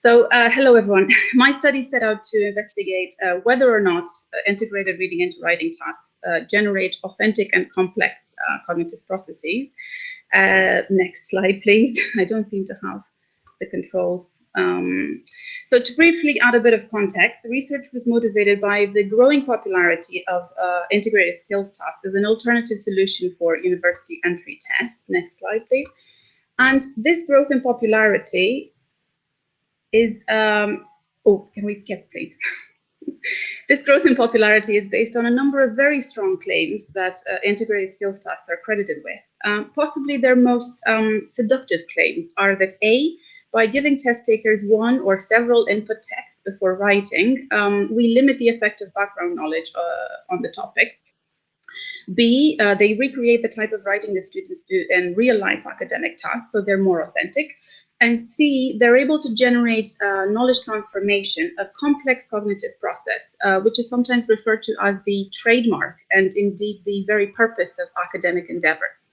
Hello everyone. My study set out to investigate whether or not integrated reading into writing tasks generate authentic and complex cognitive processes. Next slide, please. I don't seem to have the controls. So to briefly add a bit of context, the research was motivated by the growing popularity of integrated skills tasks as an alternative solution for university entry tests. Next slide, please. And this growth in popularity is, can we skip, please? This growth in popularity is based on a number of very strong claims that integrated skills tasks are credited with. Possibly their most seductive claims are that A, by giving test takers one or several input texts before writing, we limit the effect of background knowledge on the topic. B, they recreate the type of writing the students do in real-life academic tasks, so they're more authentic. And C, they're able to generate knowledge transformation, a complex cognitive process, which is sometimes referred to as the trademark and indeed the very purpose of academic endeavors.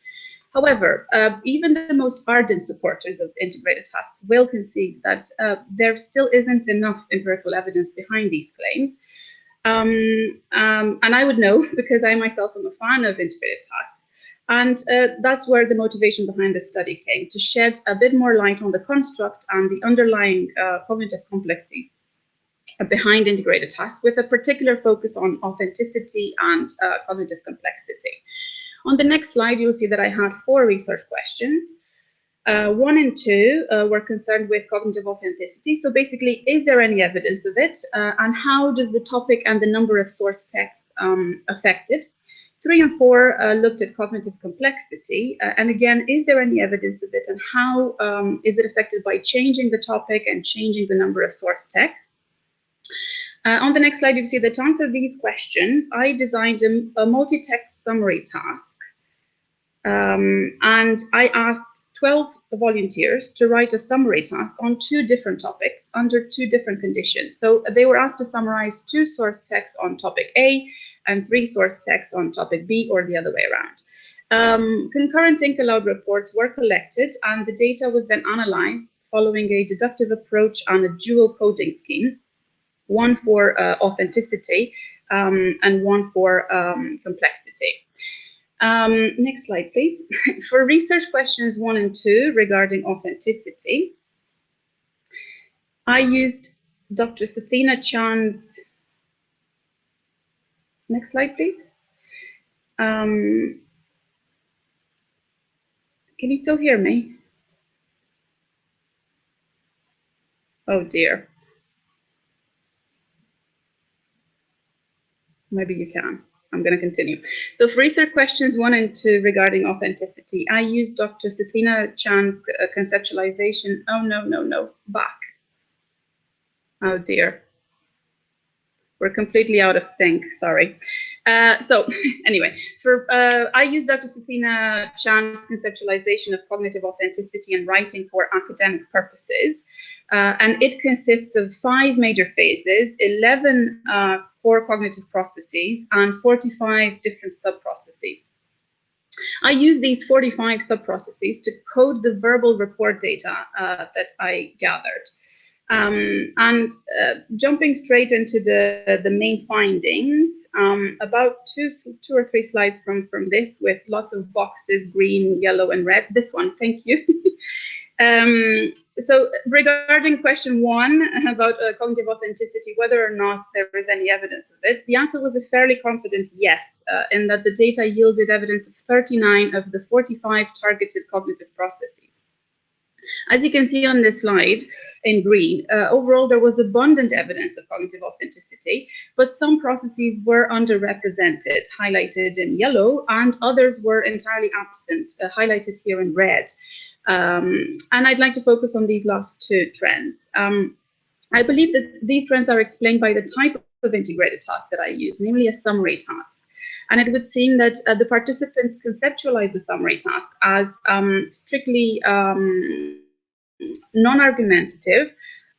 However, even the most ardent supporters of integrated tasks will concede that there still isn't enough empirical evidence behind these claims. And I would know because I myself am a fan of integrated tasks. And that's where the motivation behind the study came, to shed a bit more light on the construct and the underlying cognitive complexity behind integrated tasks, with a particular focus on authenticity and cognitive complexity. On the next slide, you'll see that I had 4 research questions. 1 and 2 were concerned with cognitive authenticity. So basically, is there any evidence of it? And how does the topic and the number of source texts affect it? 3 and 4 looked at cognitive complexity. And again, is there any evidence of it? And how is it affected by changing the topic and changing the number of source texts? On the next slide, you see that to answer these questions, I designed a multi-text summary task. And I asked 12 volunteers to write a summary task on 2 different topics under 2 different conditions. So they were asked to summarize 2 source texts on topic A and 3 source texts on topic B, or the other way around. Concurrent think aloud reports were collected, and the data was then analyzed following a deductive approach and a dual coding scheme, one for authenticity and one for complexity. Next slide, please. For research questions 1 and 2 regarding authenticity, I used Dr. Chen's. Next slide, please. Can you still hear me? Oh dear. Maybe you can. I'm going to continue. So for research questions 1 and 2 regarding authenticity, I used Dr. Chen's conceptualization. Oh, no, back. Oh dear. We're completely out of sync, sorry. So anyway, I used Dr. Chen's conceptualization of cognitive authenticity in writing for academic purposes. And it consists of 5 major phases, 11 core cognitive processes, and 45 different sub-processes. I use these 45 sub-processes to code the verbal report data that I gathered. Jumping straight into the main findings, about two or three slides from this, with lots of boxes, green, yellow, and red. This one, thank you. So regarding question 1 about cognitive authenticity, whether or not there is any evidence of it, the answer was a fairly confident yes, in that the data yielded evidence of 39 of the 45 targeted cognitive processes. As you can see on this slide in green, overall there was abundant evidence of cognitive authenticity, but some processes were underrepresented, highlighted in yellow, and others were entirely absent, highlighted here in red. And I'd like to focus on these last 2 trends. I believe that these trends are explained by the type of integrated task that I use, namely a summary task. And it would seem that the participants conceptualize the summary task as strictly non-argumentative,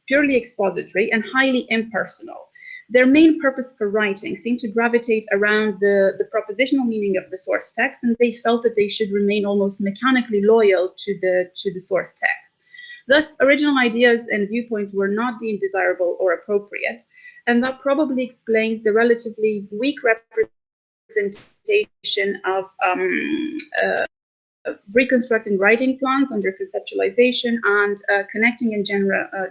purely expository, and highly impersonal. Their main purpose for writing seemed to gravitate around the propositional meaning of the source text, and they felt that they should remain almost mechanically loyal to the source text. Thus, original ideas and viewpoints were not deemed desirable or appropriate, and that probably explains the relatively weak representation of reconstructing writing plans under conceptualization and connecting and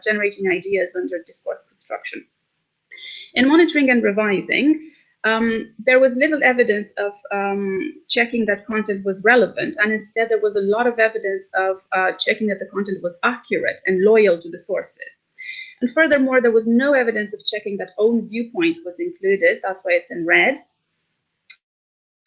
generating ideas under discourse construction. In monitoring and revising, there was little evidence of checking that content was relevant, and instead there was a lot of evidence of checking that the content was accurate and loyal to the sources. And furthermore, there was no evidence of checking that own viewpoint was included. That's why it's in red.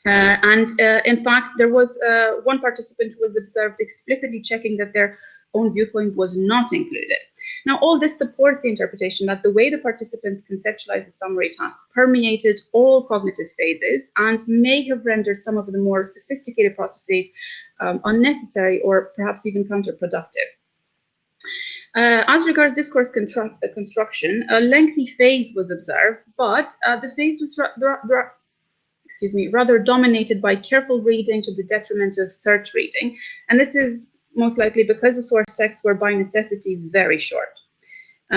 In fact, there was one participant who was observed explicitly checking that their own viewpoint was not included. Now, all this supports the interpretation that the way the participants conceptualized the summary task permeated all cognitive phases and may have rendered some of the more sophisticated processes unnecessary or perhaps even counterproductive. As regards discourse construction, a lengthy phase was observed, but the phase was rather dominated by careful reading to the detriment of search reading. And this is most likely because the source texts were by necessity very short,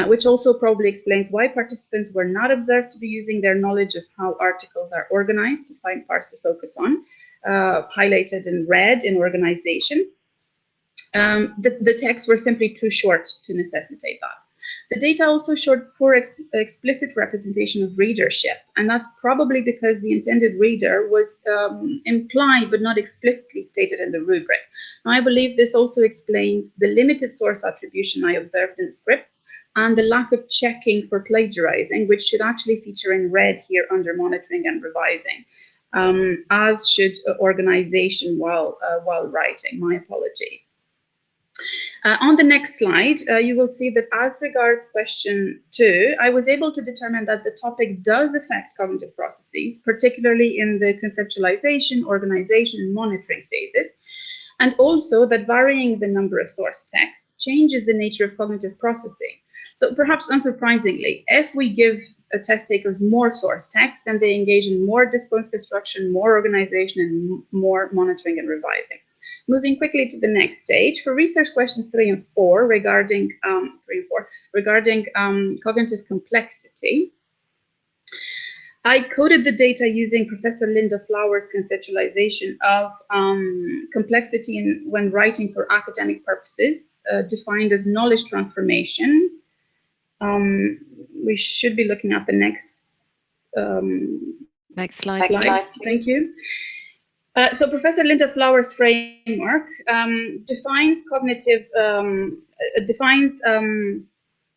which also probably explains why participants were not observed to be using their knowledge of how articles are organized to find parts to focus on, highlighted in red in organization. The texts were simply too short to necessitate that. The data also showed poor explicit representation of readership, and that's probably because the intended reader was implied but not explicitly stated in the rubric. Now, I believe this also explains the limited source attribution I observed in the scripts and the lack of checking for plagiarizing, which should actually feature in red here under monitoring and revising, as should organization while writing. My apologies. On the next slide, you will see that as regards question 2, I was able to determine that the topic does affect cognitive processes, particularly in the conceptualization, organization, and monitoring phases, and also that varying the number of source texts changes the nature of cognitive processing. So perhaps unsurprisingly, if we give test takers more source text, then they engage in more discourse construction, more organization, and more monitoring and revising. Moving quickly to the next stage, for research questions 3 and 4 regarding cognitive complexity, I coded the data using Professor Linda Flower's conceptualization of complexity when writing for academic purposes, defined as knowledge transformation. We should be looking at the next slide. Thank you. So Professor Linda Flower's framework defines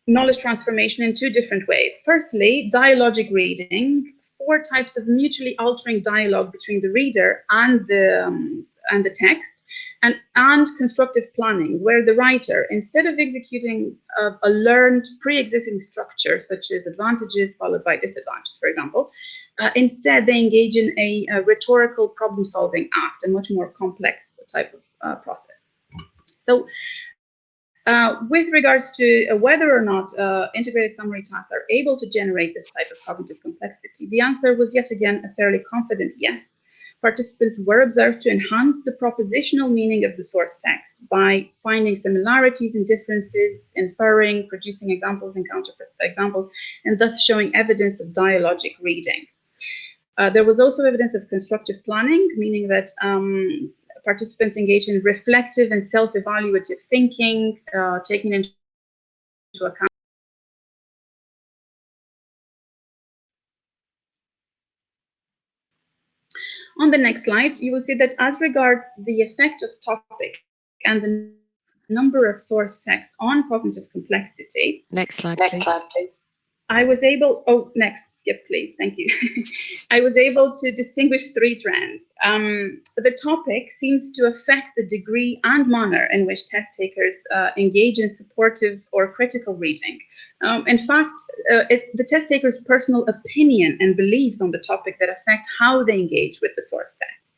knowledge transformation in 2 different ways. Firstly, dialogic reading, 4 types of mutually altering dialogue between the reader and the text, and constructive planning, where the writer, instead of executing a learned pre-existing structure, such as advantages followed by disadvantages, for example, instead they engage in a rhetorical problem-solving act, a much more complex type of process. So with regards to whether or not integrated summary tasks are able to generate this type of cognitive complexity, the answer was yet again a fairly confident yes. Participants were observed to enhance the propositional meaning of the source text by finding similarities and differences, inferring, producing examples and counter-examples, and thus showing evidence of dialogic reading. There was also evidence of constructive planning, meaning that participants engaged in reflective and self-evaluative thinking, taking into account. On the next slide, you will see that as regards the effect of topic and the number of source texts on cognitive complexity. Next slide, please. I was able, next, skip please, thank you. I was able to distinguish 3 trends. The topic seems to affect the degree and manner in which test takers engage in supportive or critical reading. In fact, it's the test taker's personal opinion and beliefs on the topic that affect how they engage with the source text.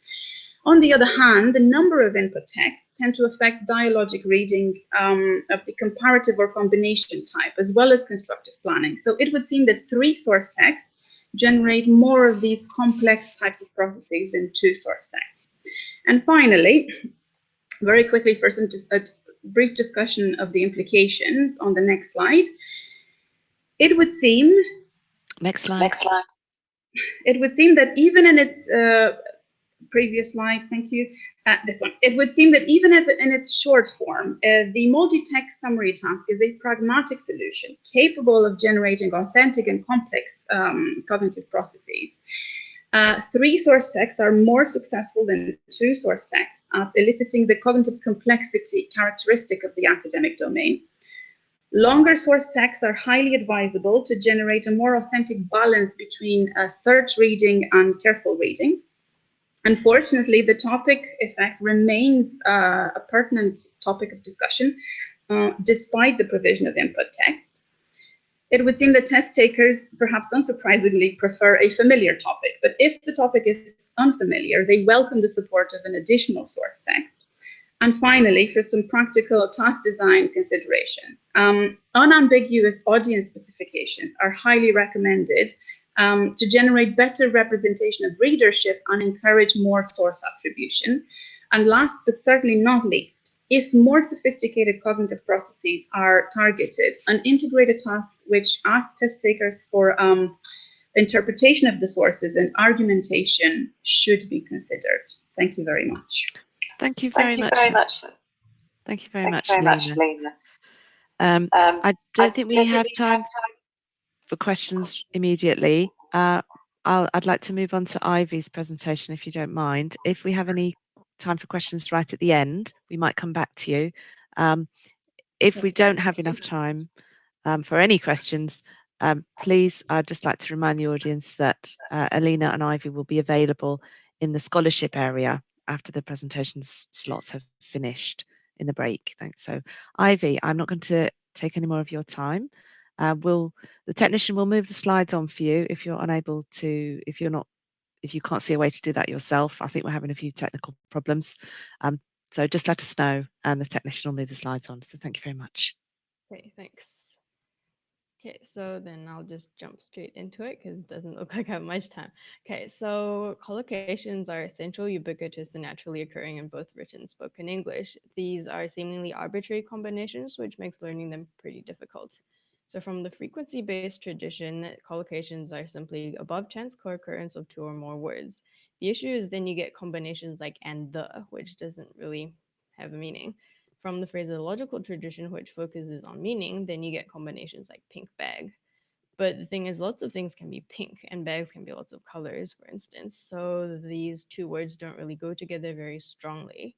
On the other hand, the number of input texts tend to affect dialogic reading of the comparative or combination type, as well as constructive planning. So it would seem that 3 source texts generate more of these complex types of processes than 2 source texts. And finally, very quickly for some brief discussion of the implications on the next slide. It would seem Next slide. Next slide. It would seem that even in its previous slide, thank you, this one. It would seem that even if in its short form, the multi-text summary task is a pragmatic solution capable of generating authentic and complex cognitive processes. Three source texts are more successful than two source texts at eliciting the cognitive complexity characteristic of the academic domain. Longer source texts are highly advisable to generate a more authentic balance between search reading and careful reading. Unfortunately, the topic effect remains a pertinent topic of discussion despite the provision of input text. It would seem that test takers, perhaps unsurprisingly, prefer a familiar topic, but if the topic is unfamiliar, they welcome the support of an additional source text. And finally, for some practical task design considerations, unambiguous audience specifications are highly recommended to generate better representation of readership and encourage more source attribution. And last but certainly not least, if more sophisticated cognitive processes are targeted, an integrated task which asks test takers for interpretation of the sources and argumentation should be considered. Thank you very much. Thank you very much. Thank you very much, Lena. I don't think we have time for questions immediately. I'd like to move on to Ivy's presentation, if you don't mind. If we have any time for questions right at the end, we might come back to you. If we don't have enough time for any questions, please, I'd just like to remind the audience that Alina and Ivy will be available in the scholarship area after the presentation slots have finished in the break. Thanks. So, Ivy, I'm not going to take any more of your time. The technician will move the slides on for you if you're unable to, if you can't see a way to do that yourself. I think we're having a few technical problems. So just let us know and the technician will move the slides on. So thank you very much. Okay, thanks. Okay, so then I'll just jump straight into it because it doesn't look like I have much time. Okay, so collocations are essential, ubiquitous, and naturally occurring in both written and spoken English. These are seemingly arbitrary combinations, which makes learning them pretty difficult. So from the frequency-based tradition, collocations are simply above chance co-occurrence of two or more words. The issue is then you get combinations like and the, which doesn't really have a meaning. From the phraseological tradition, which focuses on meaning, then you get combinations like pink bag. But the thing is, lots of things can be pink, and bags can be lots of colors, for instance. So these two words don't really go together very strongly.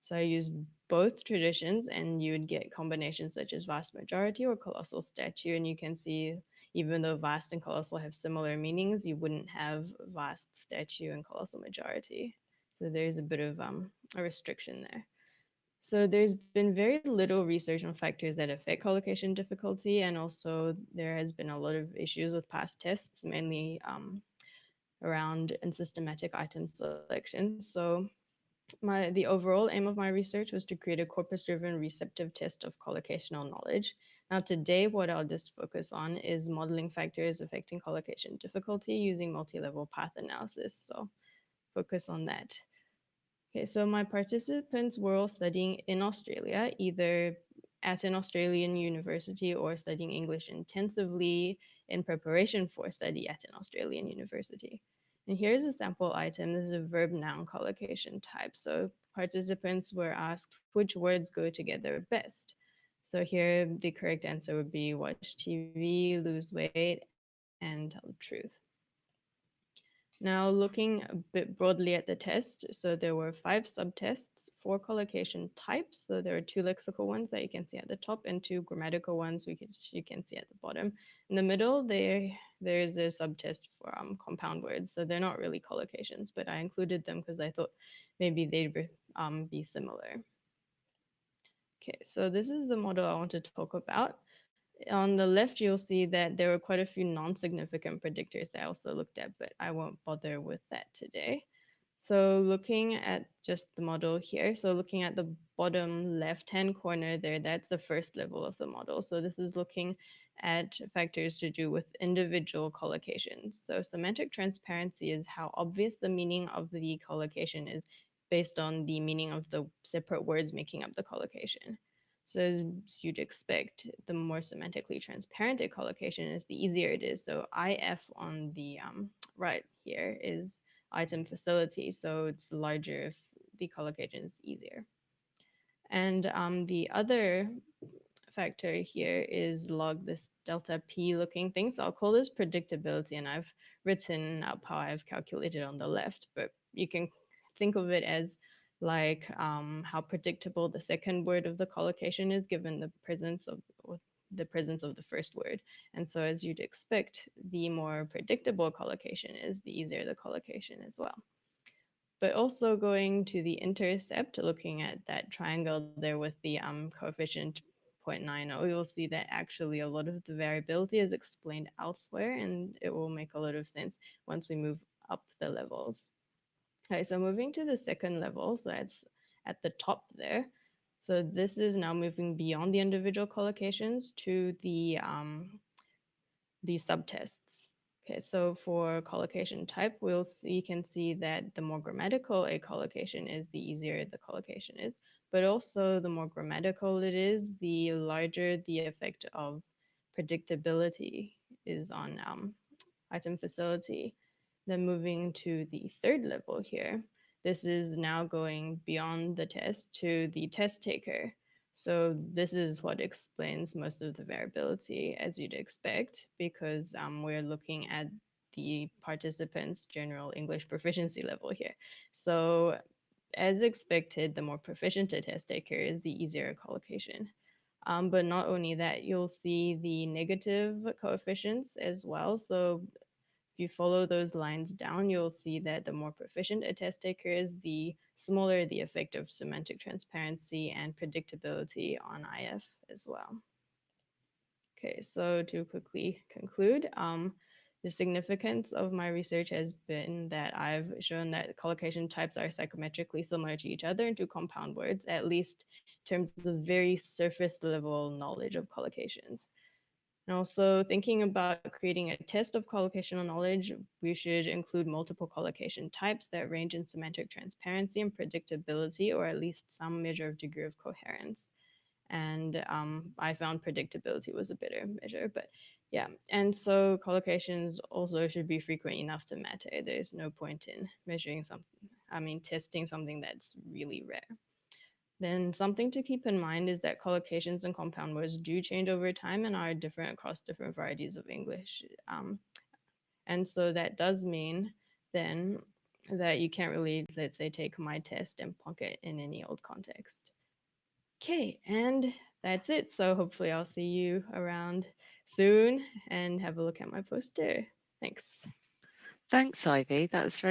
So I used both traditions, and you would get combinations such as vast majority or colossal statue. And you can see, even though vast and colossal have similar meanings, you wouldn't have vast statue and colossal majority. So there's a bit of a restriction there. So there's been very little research on factors that affect collocation difficulty, and also there has been a lot of issues with past tests, mainly around unsystematic item selection. So the overall aim of my research was to create a corpus-driven receptive test of collocational knowledge. Now today, what I'll just focus on is modeling factors affecting collocation difficulty using multi-level path analysis. So focus on that. Okay, so my participants were all studying in Australia, either at an Australian university or studying English intensively in preparation for study at an Australian university. And here's a sample item. This is a verb noun collocation type. So participants were asked which words go together best. So here the correct answer would be watch TV, lose weight, and tell the truth. Now, looking a bit broadly at the test, so there were 5 subtests, 4 collocation types. So there are 2 lexical ones that you can see at the top and 2 grammatical ones you can see at the bottom. In the middle, there's a subtest for compound words. So they're not really collocations, but I included them because I thought maybe they'd be similar. Okay, so this is the model I want to talk about. On the left, you'll see that there were quite a few non-significant predictors that I also looked at, but I won't bother with that today. So looking at just the model here, so looking at the bottom left-hand corner there, that's the first level of the model. So this is looking at factors to do with individual collocations. So semantic transparency is how obvious the meaning of the collocation is based on the meaning of the separate words making up the collocation. So as you'd expect, the more semantically transparent a collocation is, the easier it is. So IF on the right here is item facility, so it's larger if the collocation is easier. And the other factor here is log this delta P looking thing. So I'll call this predictability, and I've written up how I've calculated on the left, but you can think of it as like how predictable the second word of the collocation is given the presence of the first word. And so as you'd expect, the more predictable collocation is, the easier the collocation as well. But also going to the intercept, looking at that triangle there with the coefficient 0.90, you'll see that actually a lot of the variability is explained elsewhere, and it will make a lot of sense once we move up the levels. Okay, so moving to the second level, so it's at the top there. So this is now moving beyond the individual collocations to the subtests. Okay, so for collocation type, you can see that the more grammatical a collocation is, the easier the collocation is. But also, the more grammatical it is, the larger the effect of predictability is on item facility. Then moving to the third level here, this is now going beyond the test to the test taker. So this is what explains most of the variability, as you'd expect, because we're looking at the participants' general English proficiency level here. So as expected, the more proficient a test taker is, the easier a collocation. But not only that, you'll see the negative coefficients as well. So if you follow those lines down, you'll see that the more proficient a test taker is, the smaller the effect of semantic transparency and predictability on IF as well. Okay, so to quickly conclude, the significance of my research has been that I've shown that collocation types are psychometrically similar to each other into compound words, at least in terms of very surface level knowledge of collocations. And also thinking about creating a test of collocational knowledge, we should include multiple collocation types that range in semantic transparency and predictability, or at least some measure of degree of coherence. And I found predictability was a better measure, but yeah. And so collocations also should be frequent enough to matter. There's no point in testing something that's really rare. Then something to keep in mind is that collocations and compound words do change over time and are different across different varieties of English. And so that does mean then that you can't really, let's say, take my test and plunk it in any old context. Okay, and that's it. So hopefully I'll see you around soon and have a look at my poster. Thanks. Thanks, Ivy. That was very